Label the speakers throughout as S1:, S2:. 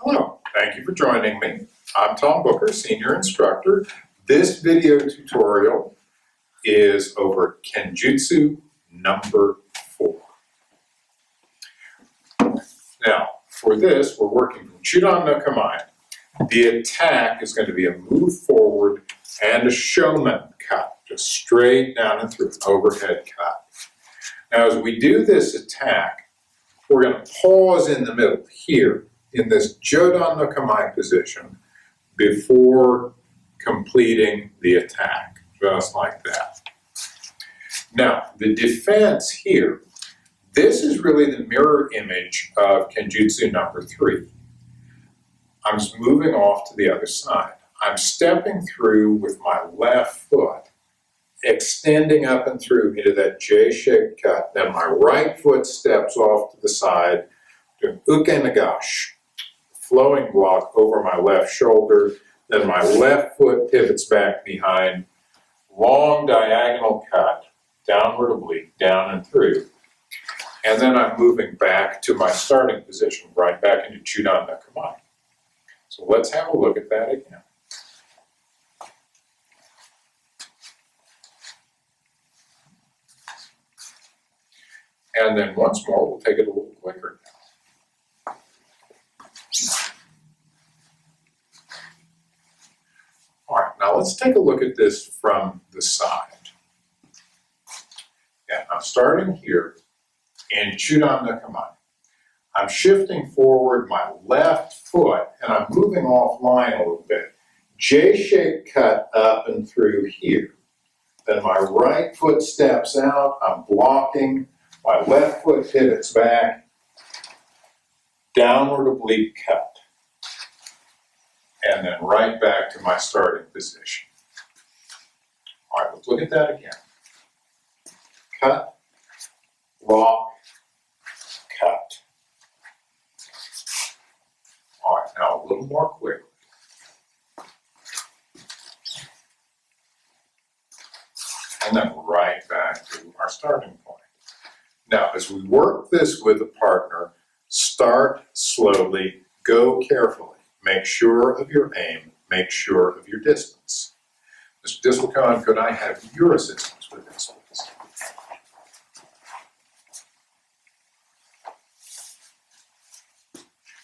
S1: Hello, thank you for joining me. I'm Tom Booker, Senior Instructor. This video tutorial is over Kenjutsu number 4. Now, for this, we're working from Chudan no Kamae. The attack is going to be a move forward and a shomen cut, just straight down and through, an overhead cut. Now, as we do this attack, we're going to pause in the middle here in this Jodan no Kamae position before completing the attack, just like that. Now, the defense here, this is really the mirror image of Kenjutsu number 3. I'm just moving off to the other side. I'm stepping through with my left foot, extending up and through into that J-shaped cut. Then my right foot steps off to the side, doing uke nagashi, flowing block over my left shoulder. Then my left foot pivots back behind, long diagonal cut, downward oblique, down and through. And then I'm moving back to my starting position, right back into Chudan no Kamae. So let's have a look at that again. And then once more, we'll take it a little quicker now. All right, now let's take a look at this from the side. Yeah, I'm starting here in Chudan no Kamae. I'm shifting forward my left foot and I'm moving offline a little bit. J-shaped cut up and through here. Then my right foot steps out, I'm blocking. My left foot pivots back, downward oblique cut, and then right back to my starting position. All right, let's look at that again. Cut, block, cut. All right, now a little more quickly. And then right back to our starting point. Now, as we work this with a partner, start slowly, go carefully. Make sure of your aim, make sure of your distance. Mr. Disselkon, could I have your assistance with this, please?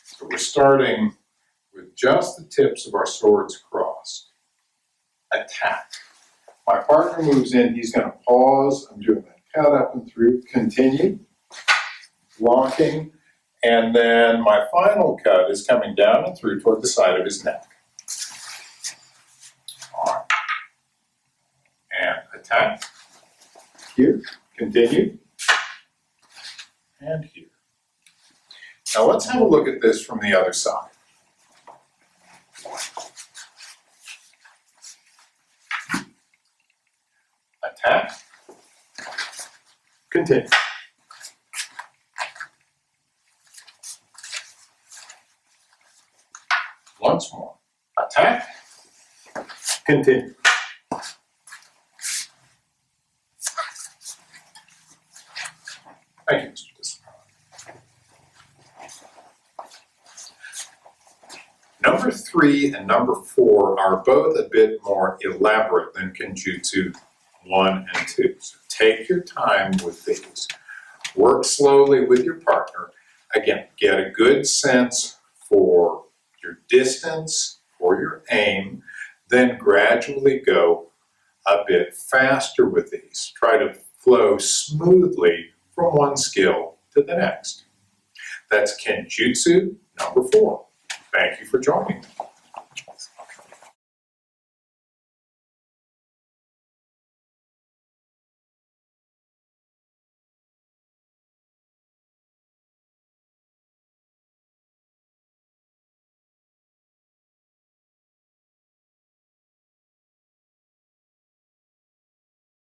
S1: So we're starting with just the tips of our swords crossed. Attack. My partner moves in, he's going to pause, I'm doing that. Cut up and through, continue, blocking, and then my final cut is coming down and through toward the side of his neck. All right. And attack, here, continue, and here. Now let's have a look at this from the other side. Attack, continue. Once more. Attack. Continue. Thank you, Mr. Disselkon. Number 3 and number 4 are both a bit more elaborate than Kenjutsu 1 and 2. So take your time with these. Work slowly with your partner. Again, get a good sense for your distance, for your aim, then gradually go a bit faster with these. Try to flow smoothly from one skill to the next. That's Kenjutsu number 4. Thank you for joining me.